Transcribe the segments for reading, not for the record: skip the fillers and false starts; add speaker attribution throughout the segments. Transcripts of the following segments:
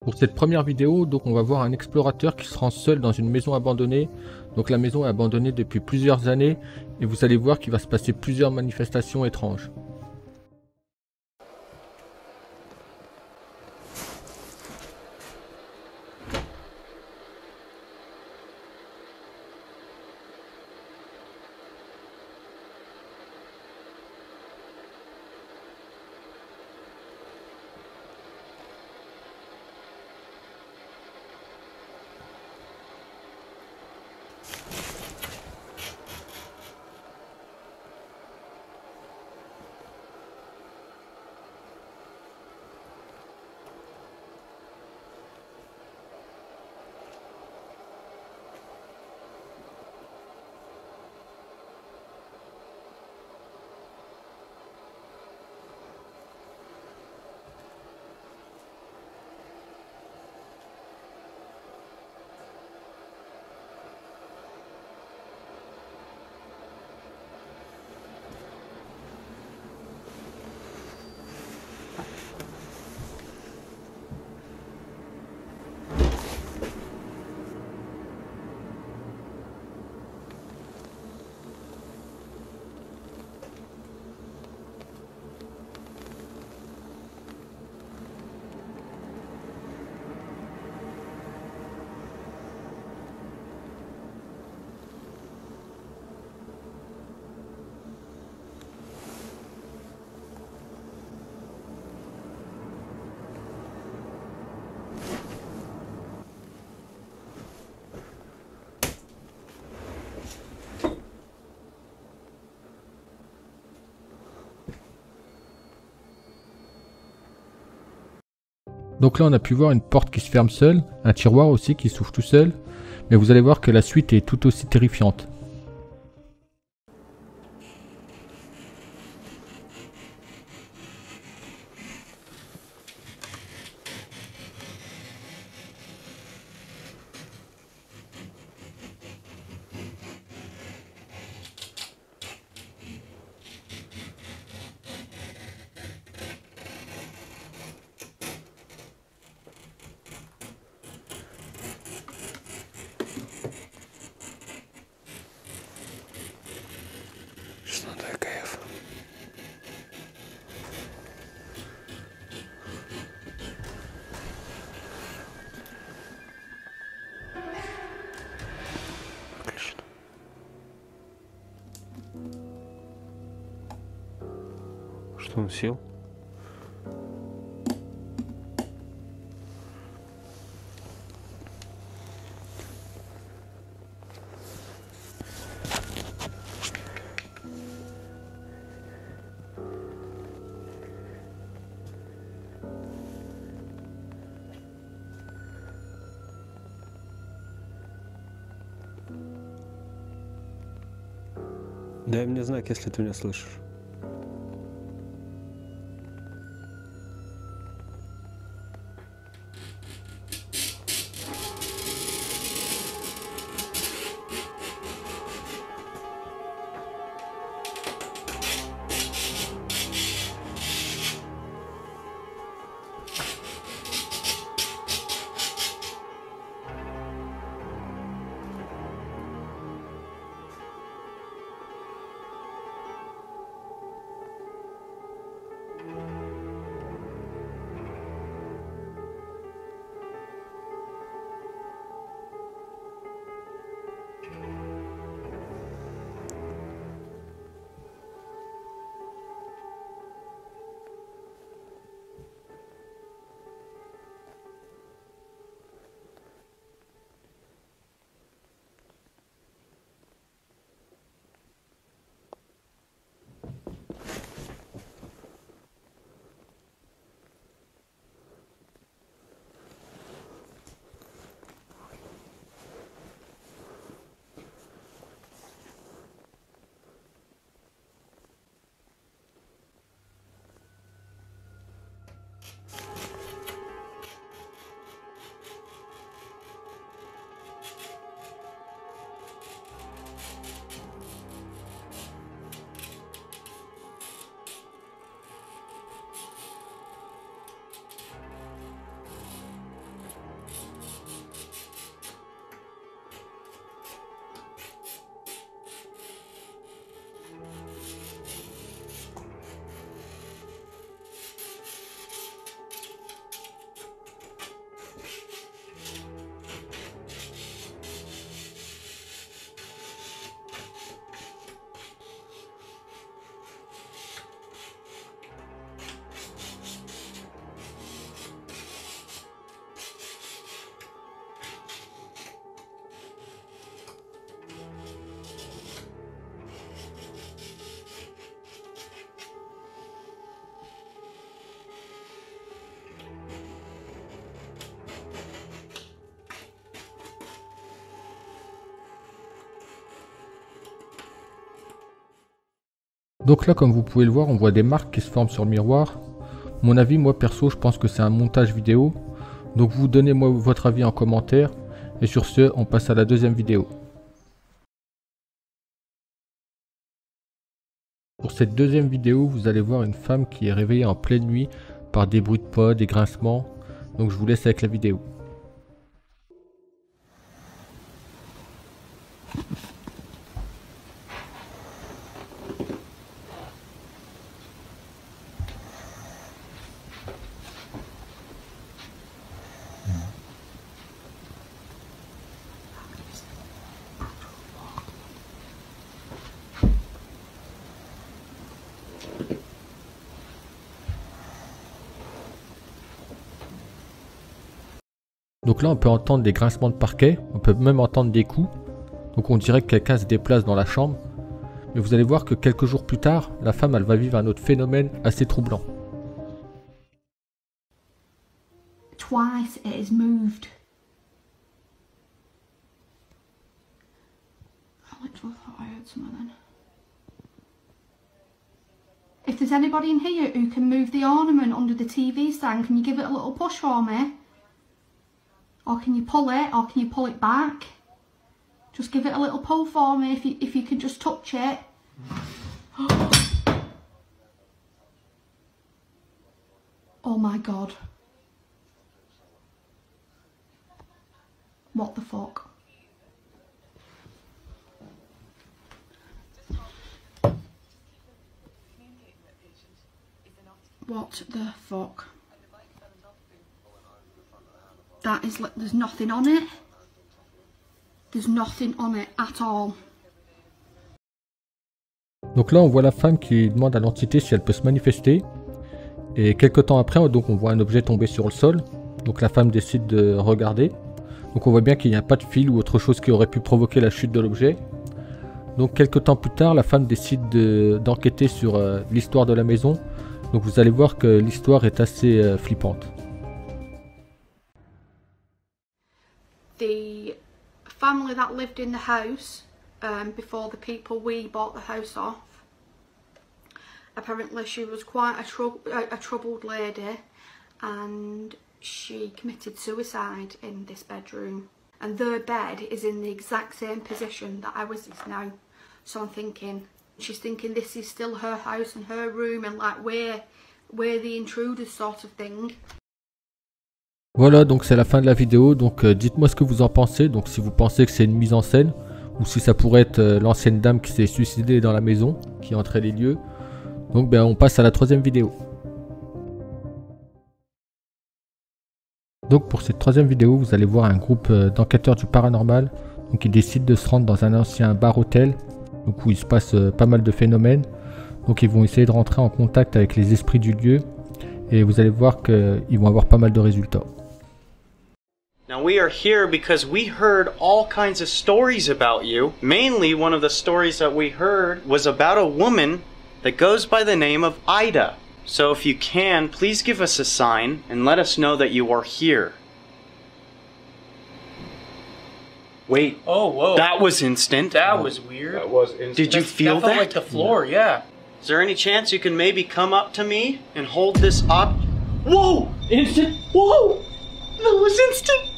Speaker 1: Pour cette première vidéo, donc on va voir un explorateur qui se rend seul dans une maison abandonnée. Donc la maison est abandonnée depuis plusieurs années et vous allez voir qu'il va se passer plusieurs manifestations étranges. Donc là on a pu voir une porte qui se ferme seule, un tiroir aussi qui s'ouvre tout seul, mais vous allez voir que la suite est tout aussi terrifiante.
Speaker 2: Что такое? Отлично. Что он сел? Дай мне знак, если ты меня слышишь.
Speaker 1: Donc là, comme vous pouvez le voir, on voit des marques qui se forment sur le miroir. Mon avis, moi perso, je pense que c'est un montage vidéo. Donc vous donnez-moi votre avis en commentaire. Et sur ce, on passe à la deuxième vidéo. Pour cette deuxième vidéo, vous allez voir une femme qui est réveillée en pleine nuit par des bruits de pas, des grincements. Donc je vous laisse avec la vidéo. Donc là on peut entendre des grincements de parquet, on peut même entendre des coups. Donc on dirait que quelqu'un se déplace dans la chambre. Mais vous allez voir que quelques jours plus tard, la femme elle va vivre un autre phénomène assez troublant.
Speaker 3: Twice it has moved. I literally thought I heard something then. If there's anybody in here who can move the ornament under the TV stand, can you give it a little push for me? Or can you pull it, or can you pull it back? Just give it a little pull for me if you can just touch it. Oh my god. What the fuck? What the fuck? That is like, there's nothing on it. There's nothing on it at all.
Speaker 1: Donc là on voit la femme qui demande à l'entité si elle peut se manifester. Et quelques temps après, donc on voit un objet tomber sur le sol. Donc la femme décide de regarder. Donc on voit bien qu'il n'y a pas de fil ou autre chose qui aurait pu provoquer la chute de l'objet. Donc quelques temps plus tard, la femme décide d'enquêter sur l'histoire de la maison. Donc vous allez voir que l'histoire est assez flippante.
Speaker 3: The family that lived in the house before the people we bought the house off, apparently she was quite a troubled lady, and she committed suicide in this bedroom, and their bed is in the exact same position that ours is now. So I'm thinking, she's thinking this is still her house and her room, and like we're the intruders sort of thing.
Speaker 1: Voilà, donc c'est la fin de la vidéo. Donc dites-moi ce que vous en pensez. Donc si vous pensez que c'est une mise en scène, ou si ça pourrait être l'ancienne dame qui s'est suicidée dans la maison, qui entrait les lieux. Donc on passe à la troisième vidéo. Donc pour cette troisième vidéo, vous allez voir un groupe d'enquêteurs du paranormal. Donc ils décident de se rendre dans un ancien bar-hôtel, donc où il se passe pas mal de phénomènes. Donc ils vont essayer de rentrer en contact avec les esprits du lieu. Et vous allez voir qu'ils vont avoir pas mal de résultats.
Speaker 4: Now we are here because we heard all kinds of stories about you. Mainly one of the stories that we heard was about a woman that goes by the name of Ida. So if you can, please give us a sign and let us know that you are here. Wait.
Speaker 5: Oh, whoa.
Speaker 4: That was instant.
Speaker 5: That was weird.
Speaker 2: That was instant.
Speaker 4: Did you feel
Speaker 5: that?
Speaker 4: that?
Speaker 5: Felt like the floor, yeah.
Speaker 4: Is there any chance you can maybe come up to me and hold this up? Whoa!
Speaker 5: Instant?
Speaker 4: Whoa! That was instant!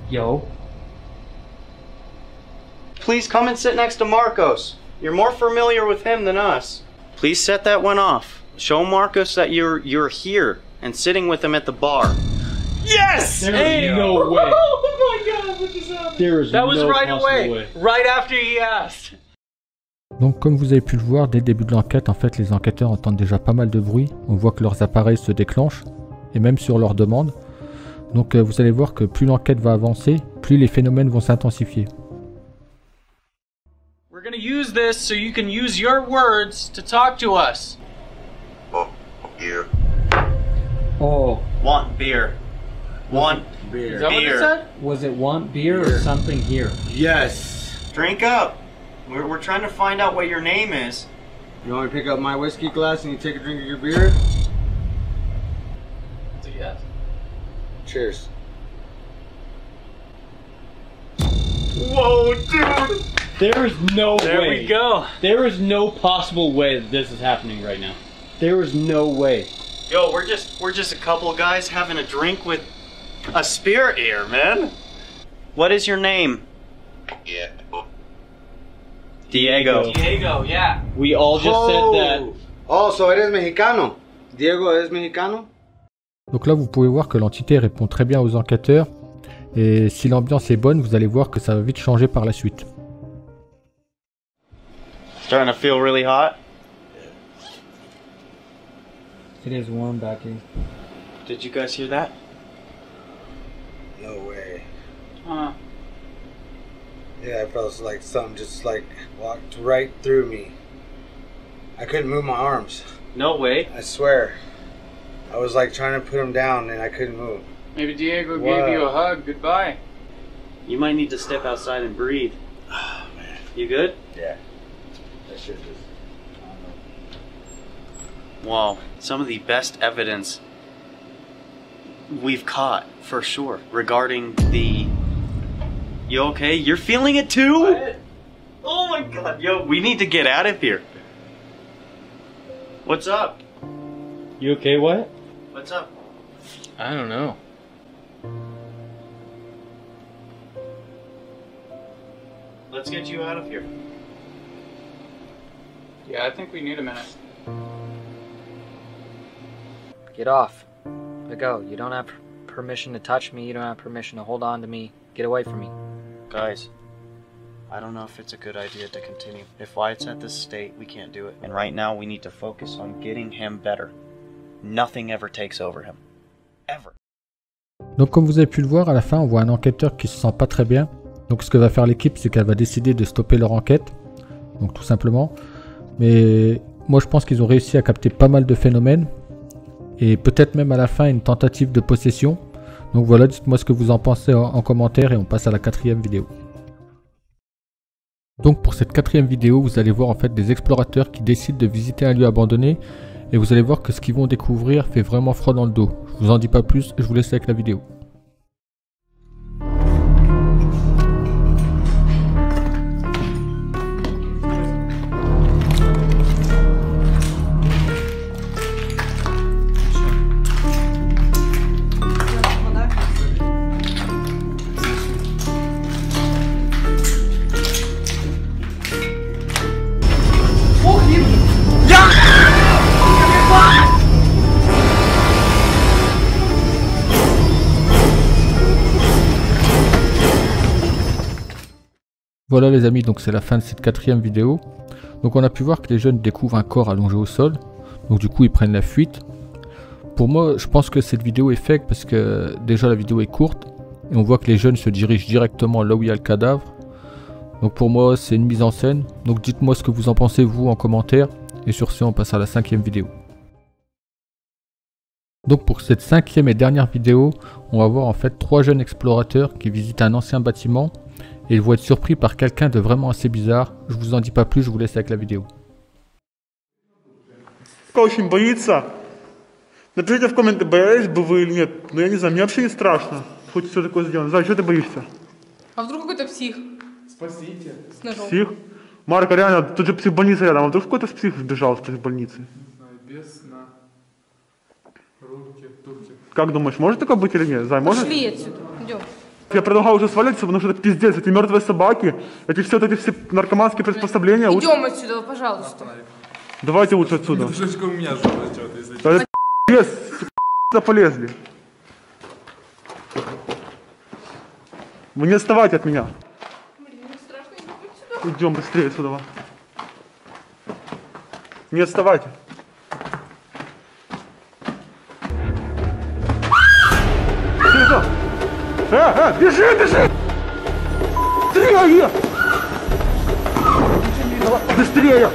Speaker 5: Yo.
Speaker 4: Please come and sit next to Marcos. You're more familiar with him than us. Please set that one off. Show Marcos that you're here and sitting with him at the bar. Yes!
Speaker 5: There's no way. Oh my god, what just happened?
Speaker 2: There is
Speaker 5: That was
Speaker 2: no
Speaker 5: right
Speaker 2: possible
Speaker 5: away.
Speaker 2: way.
Speaker 5: Right after he asked.
Speaker 1: Donc comme vous avez pu le voir, dès le début de l'enquête, en fait les enquêteurs entendent déjà pas mal de bruit. On voit que leurs appareils se déclenchent, et même sur leur demande. Donc vous allez voir que plus l'enquête va avancer, plus les phénomènes vont s'intensifier.
Speaker 5: We're gonna use this so you can use your words to talk to us.
Speaker 4: Oh, beer.
Speaker 6: Oh,
Speaker 4: Want beer. Want
Speaker 5: Is that what it said?
Speaker 6: was it want beer or something here?
Speaker 2: Yes.
Speaker 4: Drink up. We're trying to find out what your name is.
Speaker 2: You want me to pick up my whiskey glass and you take a drink of your beer?
Speaker 5: It's a yes.
Speaker 2: Cheers.
Speaker 4: Whoa, dude!
Speaker 6: There is no
Speaker 5: There
Speaker 6: way.
Speaker 5: we go.
Speaker 6: There is no possible way that this is happening right now. There is no way.
Speaker 4: Yo, we're just a couple of guys having a drink with a spirit here, man. What is your name?
Speaker 7: Yeah.
Speaker 4: Diego.
Speaker 5: Diego, yeah.
Speaker 6: We all just said that.
Speaker 2: Oh, so eres mexicano. Diego es mexicano.
Speaker 1: Donc là, vous pouvez voir que l'entité répond très bien aux enquêteurs. Et si l'ambiance est bonne, vous allez voir que ça va vite changer par la suite.
Speaker 4: Starting to feel really hot.
Speaker 6: It is warm back here.
Speaker 4: Did you guys hear that?
Speaker 2: No way.
Speaker 5: Huh.
Speaker 2: Yeah, I felt like something just like walked right through me. I couldn't move my arms.
Speaker 4: No way.
Speaker 2: I swear. I was like trying to put them down and I couldn't move.
Speaker 5: Maybe Diego
Speaker 2: Wow.
Speaker 5: gave you a hug. Goodbye.
Speaker 4: You might need to step outside and breathe.
Speaker 2: Oh, man.
Speaker 4: You good?
Speaker 2: Yeah. That shit just...
Speaker 4: Wow, some of the best evidence we've caught, for sure, regarding the... You okay? You're feeling it too? Oh my god, yo, we need to get out of here. What's up?
Speaker 6: You okay, Wyatt?
Speaker 4: What's up?
Speaker 5: I don't know.
Speaker 4: Let's get you out of here.
Speaker 5: Yeah, I think we need a minute.
Speaker 8: Get off. Let go. You don't have permission to touch me. You don't have permission to hold on to me. Get away from me.
Speaker 4: Guys, I don't know if it's a good idea to continue. If Wyatt's at this state, we can't do it. And right now, we need to focus on getting him better. Nothing ever takes over him. Ever.
Speaker 1: Donc comme vous avez pu le voir, à la fin, on voit un enquêteur qui se sent pas très bien. Donc ce que va faire l'équipe, c'est qu'elle va décider de stopper leur enquête. Donc tout simplement. Mais moi, je pense qu'ils ont réussi à capter pas mal de phénomènes. Et peut-être même à la fin, une tentative de possession. Donc voilà, dites-moi ce que vous en pensez en commentaire et on passe à la 4e vidéo. Donc pour cette 4e vidéo, vous allez voir en fait des explorateurs qui décident de visiter un lieu abandonné. Et vous allez voir que ce qu'ils vont découvrir fait vraiment froid dans le dos. Je vous en dis pas plus, je vous laisse avec la vidéo. Voilà les amis, donc c'est la fin de cette 4e vidéo. Donc on a pu voir que les jeunes découvrent un corps allongé au sol. Donc du coup ils prennent la fuite. Pour moi je pense que cette vidéo est fake parce que déjà la vidéo est courte. Et on voit que les jeunes se dirigent directement là où il y a le cadavre. Donc pour moi c'est une mise en scène. Donc dites-moi ce que vous en pensez vous en commentaire. Et sur ce on passe à la 5e vidéo. Donc pour cette 5e et dernière vidéo, on va voir en fait 3 jeunes explorateurs qui visitent un ancien bâtiment. Et ils vont être surpris par quelqu'un de vraiment assez bizarre. Je vous en dis pas plus, je vous laisse avec la vidéo.
Speaker 9: Очень боится. Напишите в комментариях, боялись бы вы или нет. Но я не знаю, мне вообще не страшно. Хоть все такое сделано. Зай, что ты боишься?
Speaker 10: А вдруг какой-то псих? Спасите. С ножом.
Speaker 9: Псих? Марка, реально, тут же психбольница рядом. А вдруг какой-то псих сбежал из психбольницы?
Speaker 11: Без сна. Руки, туфли.
Speaker 9: Как думаешь, может такое быть или нет? Зай, может?
Speaker 10: Пошли отсюда. Идем.
Speaker 9: Я предлагаю уже свалить, потому что это пиздец. Эти мертвые собаки, эти все наркоманские приспособления.
Speaker 10: Идем отсюда, пожалуйста.
Speaker 9: Давайте лучше отсюда.
Speaker 11: Душечка у меня жопа что-то, если
Speaker 9: Это пиздец, сюда полезли. Вы не отставайте от меня. Идем быстрее отсюда. Не отставайте. Бежи, бежи! Быстрее! Быстрее!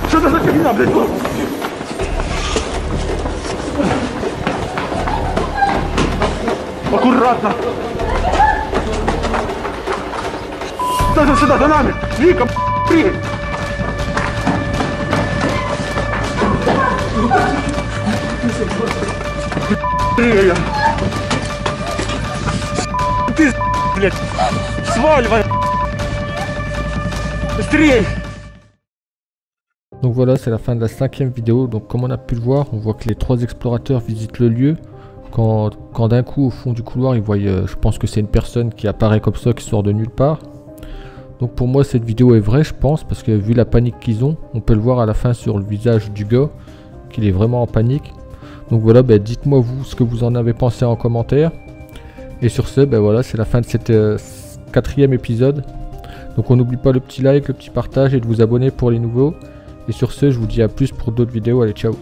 Speaker 9: Что это за фигня, блядь? Аккуратно! Даже сюда, за нами! Вика, приедь! Быстрее! Ты, блядь, сваливай!
Speaker 1: Donc voilà, c'est la fin de la 5e vidéo. Donc comme on a pu le voir, on voit que les 3 explorateurs visitent le lieu. Quand d'un coup au fond du couloir, ils voient, je pense que c'est une personne qui apparaît comme ça, qui sort de nulle part. Donc pour moi cette vidéo est vraie, je pense, parce que vu la panique qu'ils ont, on peut le voir à la fin sur le visage du gars, qu'il est vraiment en panique. Donc voilà, dites-moi vous ce que vous en avez pensé en commentaire. Et sur ce, voilà, c'est la fin de cette 4e épisode. Donc on n'oublie pas le petit like, le petit partage et de vous abonner pour les nouveaux. Et sur ce, je vous dis à plus pour d'autres vidéos. Allez, ciao!